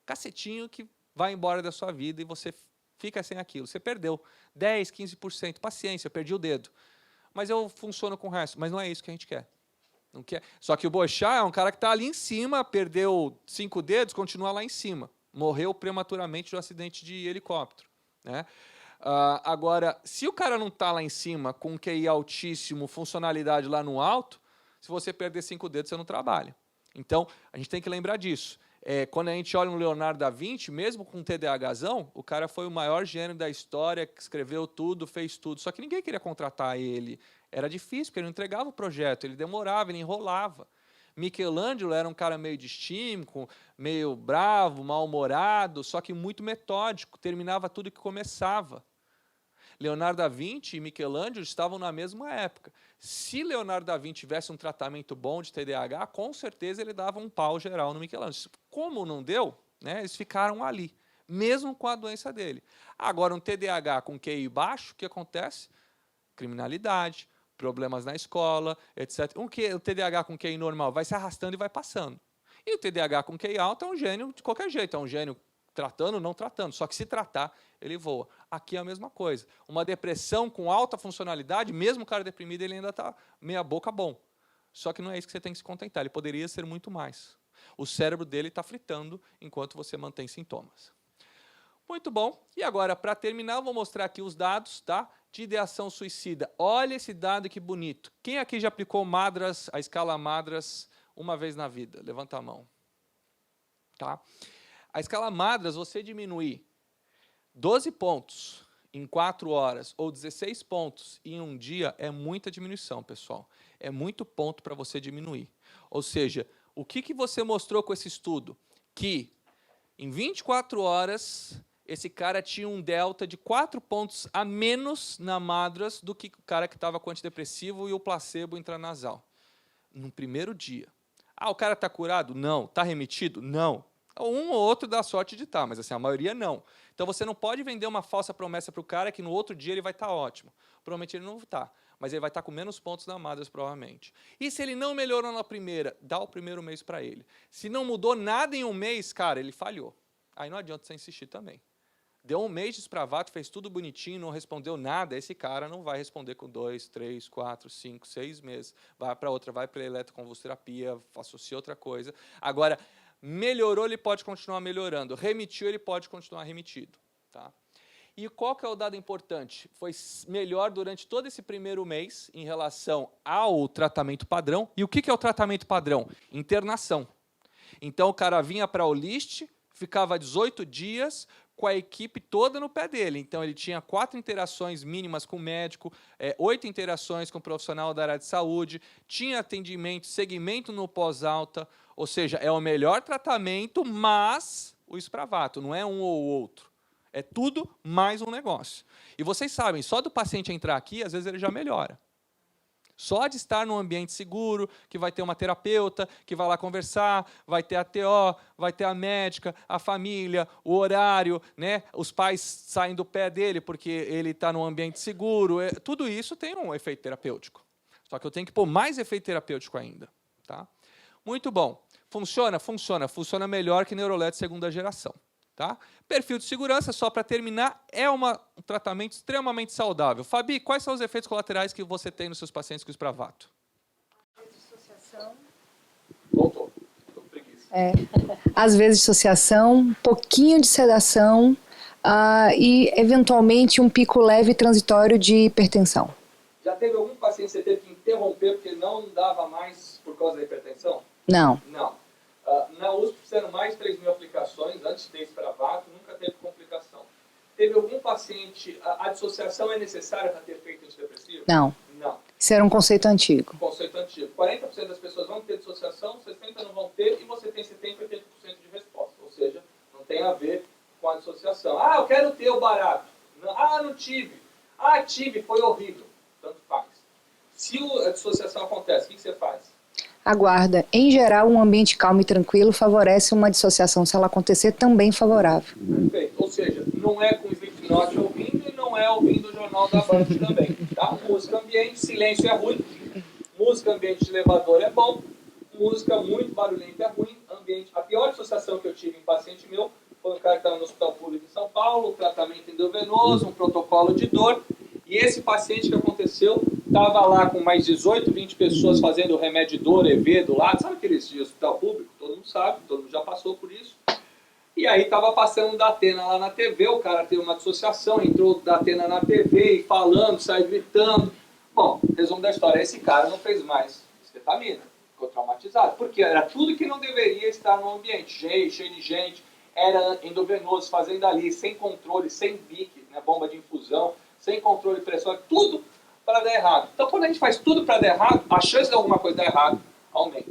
cacetinho que vai embora da sua vida e você fica sem aquilo. Você perdeu 10, 15%, paciência, eu perdi o dedo. Mas eu funciono com o resto, mas não é isso que a gente quer. Não quer. Só que o Boechat é um cara que está ali em cima, perdeu 5 dedos, continua lá em cima. Morreu prematuramente de um acidente de helicóptero, né? Agora, se o cara não está lá em cima com QI altíssimo, funcionalidade lá no alto, se você perder 5 dedos, você não trabalha. Então, a gente tem que lembrar disso. Quando a gente olha um Leonardo da Vinci, mesmo com TDAHzão, o cara foi o maior gênio da história, que escreveu tudo, fez tudo. Só que ninguém queria contratar ele. Era difícil, porque ele não entregava o projeto, ele demorava, ele enrolava. Michelangelo era um cara meio distímico, meio bravo, mal-humorado, só que muito metódico, terminava tudo que começava. Leonardo da Vinci e Michelangelo estavam na mesma época. Se Leonardo da Vinci tivesse um tratamento bom de TDAH, com certeza ele dava um pau geral no Michelangelo. Como não deu, né, eles ficaram ali, mesmo com a doença dele. Agora, um TDAH com QI baixo, o que acontece? Criminalidade, problemas na escola, etc. O TDAH com QI normal vai se arrastando e vai passando. E o TDAH com QI alto é um gênio de qualquer jeito, é um gênio tratando ou não tratando, só que se tratar, ele voa. Aqui é a mesma coisa. Uma depressão com alta funcionalidade, mesmo o cara deprimido, ele ainda está meia boca bom. Só que não é isso que você tem que se contentar, ele poderia ser muito mais. O cérebro dele está fritando enquanto você mantém sintomas. Muito bom. E agora, para terminar, eu vou mostrar aqui os dados, tá, de ideação suicida. Olha esse dado que bonito. Quem aqui já aplicou Madras, a escala Madras, uma vez na vida? Levanta a mão. Tá? A escala Madras, você diminuir 12 pontos em 4 horas ou 16 pontos em um dia é muita diminuição, pessoal. É muito ponto para você diminuir. Ou seja, o que você mostrou com esse estudo? Que em 24 horas, esse cara tinha um delta de 4 pontos a menos na Madras do que o cara que estava com antidepressivo e o placebo intranasal. No primeiro dia. O cara está curado? Não. Está remitido? Não. Um ou outro dá sorte de estar, mas assim, a maioria não. Então, você não pode vender uma falsa promessa para o cara que no outro dia ele vai estar ótimo. Provavelmente ele não está, mas ele vai estar com menos pontos na Madras, provavelmente. E se ele não melhorou na primeira, dá o primeiro mês para ele. Se não mudou nada em um mês, cara, ele falhou. Aí não adianta você insistir também. Deu um mês de Spravato, fez tudo bonitinho, não respondeu nada, esse cara não vai responder com 2, 3, 4, 5, 6 meses. Vai para outra, vai para a eletroconvulsoterapia, associa outra coisa. Agora, melhorou, ele pode continuar melhorando. Remitiu, ele pode continuar remitido. Tá? E qual que é o dado importante? Foi melhor durante todo esse primeiro mês em relação ao tratamento padrão. E o que é o tratamento padrão? Internação. Então, o cara vinha para o list, ficava 18 dias com a equipe toda no pé dele. Então, ele tinha 4 interações mínimas com o médico, 8 interações com o profissional da área de saúde, tinha atendimento, segmento no pós-alta, ou seja, é o melhor tratamento, mas o Spravato, não é um ou outro. É tudo mais um negócio. E vocês sabem, só do paciente entrar aqui, às vezes ele já melhora. Só de estar num ambiente seguro, que vai ter uma terapeuta, que vai lá conversar, vai ter a TO, vai ter a médica, a família, o horário, né? Os pais saem do pé dele porque ele está num ambiente seguro. Tudo isso tem um efeito terapêutico. Só que eu tenho que pôr mais efeito terapêutico ainda. Tá? Muito bom. Funciona? Funciona. Funciona melhor que Neurolet segunda geração. Tá? Perfil de segurança, só para terminar, é um tratamento extremamente saudável. Fabi, quais são os efeitos colaterais que você tem nos seus pacientes com Spravato? Dissociação. Voltou. Tô com preguiça. Às vezes dissociação, um pouquinho de sedação e, eventualmente, um pico leve transitório de hipertensão. Já teve algum paciente que você teve que interromper porque não dava mais por causa da hipertensão? Não. Não. Na USP fizeram mais de 3.000 aplicações, antes de Spravato, nunca teve complicação. Teve algum paciente, a dissociação é necessária para ter efeito antidepressivo? Não. Não. Isso era um conceito antigo. Conceito antigo. 40% das pessoas vão ter dissociação, 60% não vão ter, e você tem 70% e 80% de resposta. Ou seja, não tem a ver com a dissociação. Eu quero ter o barato. Não tive. Tive, foi horrível. Tanto faz. Se a dissociação acontece, o que você faz? Aguarda. Em geral, um ambiente calmo e tranquilo favorece uma dissociação, se ela acontecer, também favorável. Perfeito. Ou seja, não é com Slipknot ouvindo e não é ouvindo o Jornal da Band também. Tá? Música ambiente, silêncio é ruim. Música ambiente de elevador é bom. Música muito barulhenta é ruim. A pior dissociação que eu tive em paciente meu foi um cara que estava no Hospital Público de São Paulo, tratamento endovenoso, um protocolo de dor. E esse paciente que aconteceu estava lá com mais 18, 20 pessoas fazendo o remédio de dor, EV do lado. Sabe aqueles de hospital público? Todo mundo sabe, todo mundo já passou por isso. E aí estava passando o Datena lá na TV, o cara teve uma dissociação, entrou o Datena na TV e falando, saiu gritando. Bom, resumo da história, esse cara não fez mais esketamina, ficou traumatizado, porque era tudo que não deveria estar no ambiente, cheio de gente, era endovenoso, fazendo ali, sem controle, sem bique, né, bomba de infusão, sem controle de pressão, tudo para dar errado. Então, quando a gente faz tudo para dar errado, a chance de alguma coisa dar errado aumenta.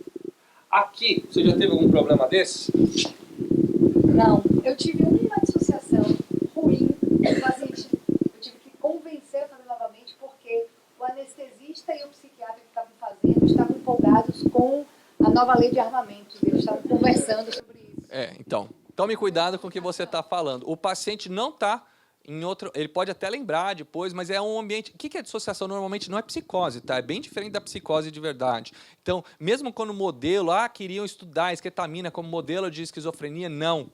Aqui, você já teve algum problema desse? Não, eu tive uma dissociação ruim, o paciente, eu tive que convencer a fazer novamente, porque o anestesista e o psiquiatra que estavam fazendo estavam empolgados com a nova lei de armamentos, eles estavam conversando sobre isso. Então, tome cuidado com o que você está falando. O paciente não está em outro... Ele pode até lembrar depois, mas é um ambiente... O que é dissociação? Normalmente não é psicose, tá? É bem diferente da psicose de verdade. Então, mesmo quando o modelo... queriam estudar a esketamina como modelo de esquizofrenia, não.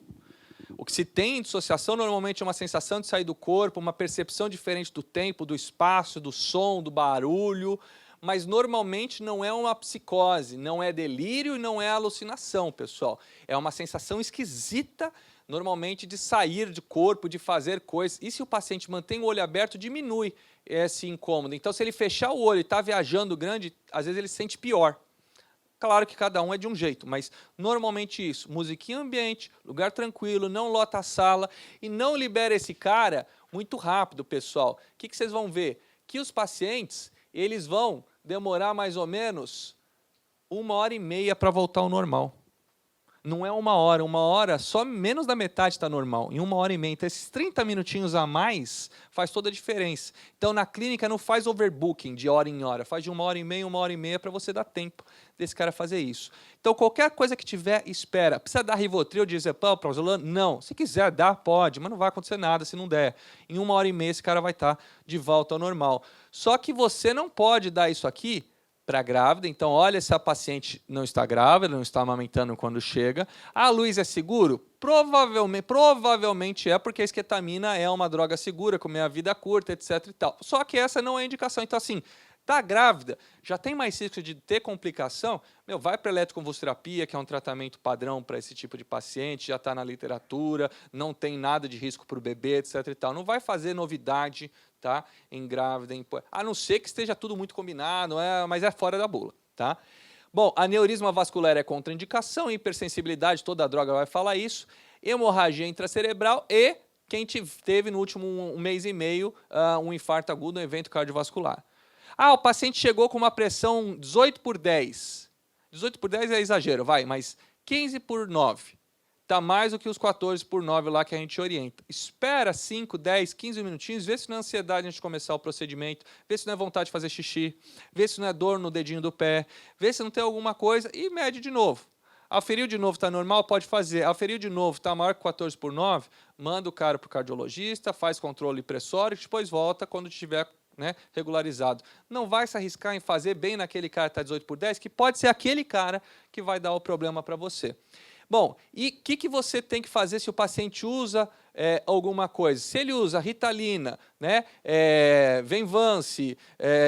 O que se tem em dissociação normalmente é uma sensação de sair do corpo, uma percepção diferente do tempo, do espaço, do som, do barulho, mas normalmente não é uma psicose, não é delírio e não é alucinação, pessoal. É uma sensação esquisita, normalmente de sair de corpo, de fazer coisas. E se o paciente mantém o olho aberto, diminui esse incômodo. Então, se ele fechar o olho e está viajando grande, às vezes ele se sente pior. Claro que cada um é de um jeito, mas normalmente isso. Musiquinha ambiente, lugar tranquilo, não lota a sala e não libera esse cara muito rápido, pessoal. O que vocês vão ver? Que os pacientes, eles vão demorar mais ou menos 1h30 para voltar ao normal. Não é 1 hora, só menos da metade está normal, em 1h30. Então, esses 30 minutinhos a mais faz toda a diferença. Então, na clínica, não faz overbooking de hora em hora, faz de 1h30, 1h30 para você dar tempo desse cara fazer isso. Então, qualquer coisa que tiver, espera. Precisa dar Rivotril, diazepam, prazolam? Não. Se quiser dar, pode, mas não vai acontecer nada se não der. Em 1h30, esse cara vai estar de volta ao normal. Só que você não pode dar isso aqui para grávida, então olha se a paciente não está grávida, não está amamentando quando chega. Luiz, é seguro? Provavelmente é, porque a esketamina é uma droga segura, com meia-vida curta, etc. e tal. Só que essa não é a indicação. Então, assim, tá grávida, já tem mais risco de ter complicação, vai para a eletroconvulsoterapia, que é um tratamento padrão para esse tipo de paciente, já está na literatura, não tem nada de risco para o bebê, etc. e tal. Não vai fazer novidade, tá? Em grávida, a não ser que esteja tudo muito combinado, mas é fora da bula, tá? Bom, aneurisma vascular é contraindicação, hipersensibilidade, toda droga vai falar isso, hemorragia intracerebral e quem teve no último um mês e meio um infarto agudo, um evento cardiovascular. O paciente chegou com uma pressão 18/10. 18/10 é exagero, mas 15/9. Está mais do que os 14/9 lá que a gente orienta. Espera 5, 10, 15 minutinhos, vê se não é ansiedade antes de começar o procedimento, vê se não é vontade de fazer xixi, vê se não é dor no dedinho do pé, vê se não tem alguma coisa e mede de novo. Aferiu de novo, está normal? Pode fazer. Aferiu de novo, está maior que 14/9? Manda o cara para o cardiologista, faz controle pressório, depois volta quando estiver regularizado. Não vai se arriscar em fazer bem naquele cara que está 18/10, que pode ser aquele cara que vai dar o problema para você. Bom, e o que você tem que fazer se o paciente usa alguma coisa? Se ele usa Ritalina, Venvance,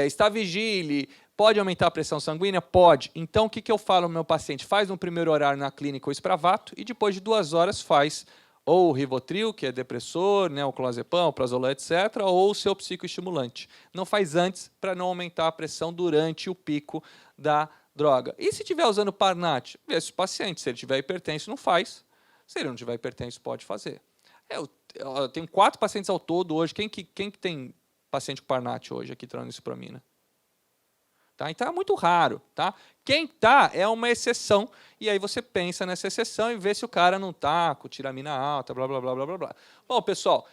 Stavigile, pode aumentar a pressão sanguínea? Pode. Então, o que eu falo ao meu paciente? Faz no primeiro horário na clínica o Spravato e depois de 2 horas faz ou o Rivotril, que é depressor, o clozapam, o prazolam, etc., ou o seu psicoestimulante. Não faz antes para não aumentar a pressão durante o pico da droga. E se estiver usando Parnat? Vê se o paciente, se ele tiver hipertenso, não faz. Se ele não tiver hipertenso, pode fazer. Eu tenho 4 pacientes ao todo hoje. Quem que tem paciente com Parnat hoje aqui tranexipramina? Tá? Então é muito raro. Tá? Quem está é uma exceção, e aí você pensa nessa exceção e vê se o cara não está com tiramina alta, blá, blá, blá, blá, blá, blá. Bom, pessoal,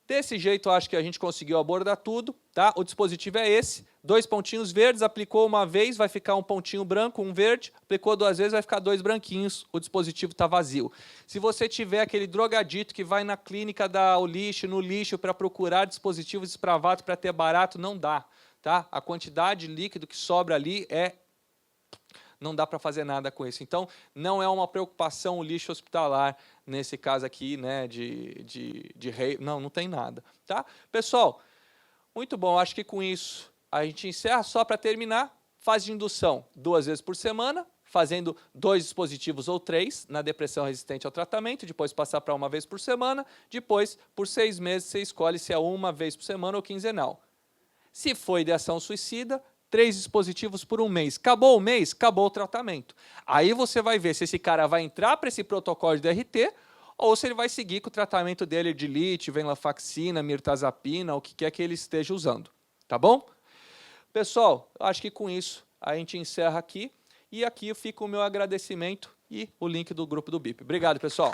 desse jeito eu acho que a gente conseguiu abordar tudo. Tá? O dispositivo é esse, 2 pontinhos verdes, aplicou uma vez, vai ficar um pontinho branco, um verde, aplicou 2 vezes, vai ficar 2 branquinhos, o dispositivo está vazio. Se você tiver aquele drogadito que vai na clínica dar o lixo, no lixo, para procurar dispositivos Spravato para ter barato, não dá. Tá? A quantidade de líquido que sobra ali não dá para fazer nada com isso. Então, não é uma preocupação o lixo hospitalar, nesse caso aqui, não tem nada. Tá? Pessoal, muito bom. Acho que com isso a gente encerra. Só para terminar, fase de indução 2 vezes por semana, fazendo 2 dispositivos ou 3 na depressão resistente ao tratamento, depois passar para 1 vez por semana, depois, por 6 meses, você escolhe se é 1 vez por semana ou quinzenal. Se for ideação suicida, 3 dispositivos por 1 mês. Acabou o mês, acabou o tratamento. Aí você vai ver se esse cara vai entrar para esse protocolo de DRT ou se ele vai seguir com o tratamento dele de lítio, venlafaxina, mirtazapina, o que quer que ele esteja usando. Tá bom? Pessoal, acho que com isso a gente encerra aqui. E aqui fica o meu agradecimento e o link do grupo do BIP. Obrigado, pessoal.